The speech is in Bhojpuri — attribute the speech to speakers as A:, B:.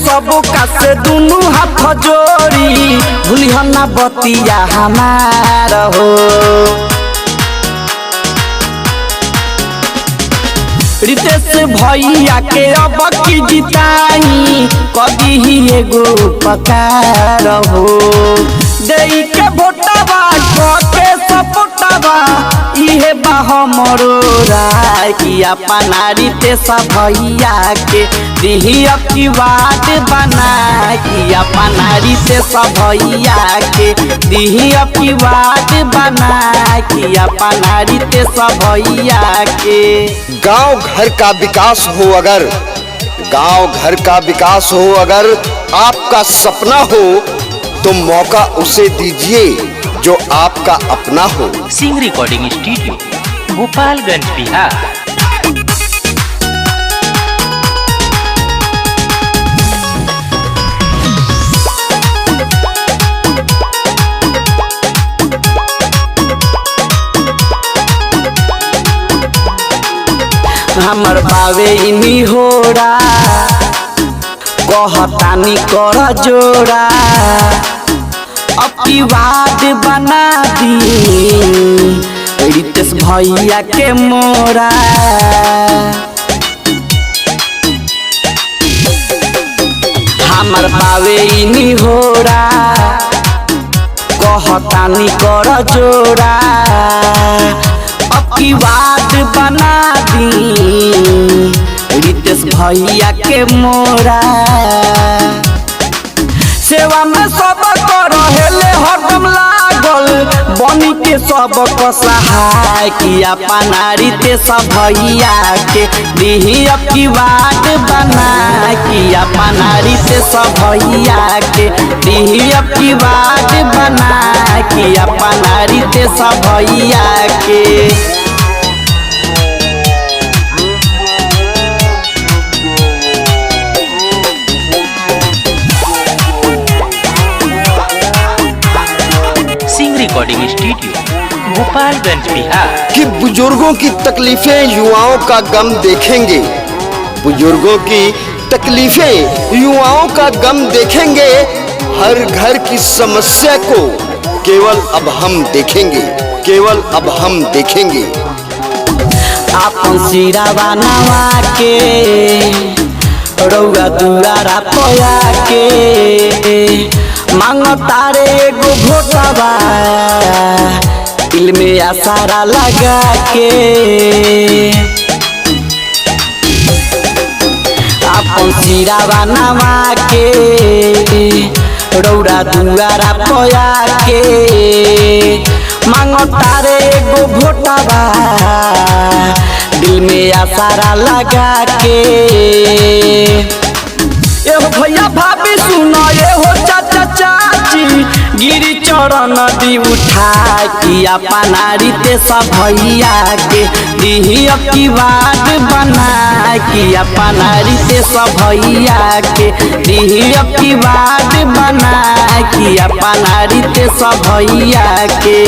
A: सब का से दुनू हाथ जोड़ी भूलिह ना बतिया हमार हो। रितेश भैया के अब की जिताई कभी ही एगो पकार हो। देई के भोटवा के सपोटवा इहे बा हमरो राय कि अपना रितेश भैया के दिही अखिवाद बना कि अपना रितेश भैया के दिही अखिवाद बना कि अपना रितेश भैया के।
B: गांव घर का विकास हो अगर, गांव घर का विकास हो अगर आपका सपना हो तो मौका उसे दीजिए जो आपका अपना हो।
C: Singh recording studio Gopalganj Bihar.
A: हमर बावे इनी होरा कहतानी कर जोड़ा अखिवाद बना दी रितेश भैया के मोरा। हमर बावे इनी होरा कहतानी कर जोड़ा अखिवाद बना दी रितेश भैया के मोरा। सेवा में सब रहेले हरदम लागल बनी के सब को सहाय कि अपना रितेश भैया के दिही अखिवाद बना कि अपना रितेश भैया के दिही अखिवाद बना कि अपना रितेश भैया के।
C: Singh recording studio Gopalganj Bihar.
B: कि बुजुर्गों की तकलीफें युवाओं का गम देखेंगे, बुजुर्गों की तकलीफें युवाओं का गम देखेंगे। हर घर की समस्या को केवल अब हम देखेंगे, केवल अब हम देखेंगे।
A: आपन सिरावा नवा के रउआ दुआरा पया के मांग तारे एगो भोटवा दिल में आसारा लगा के। आपन सिरावा नवा के रउरा दुआरा पया के मांग तारे एगो भोटवा दिल में आसारा लगा के। एहो भैया भाभी सुनो एहो चाचा चाची गिरी चरण दी उठा कि अपना रितेश भैया के दिही अखिवाद बना कि अपना रितेश भैया के दिही अखिवाद बना कि अपना रितेश भैया के।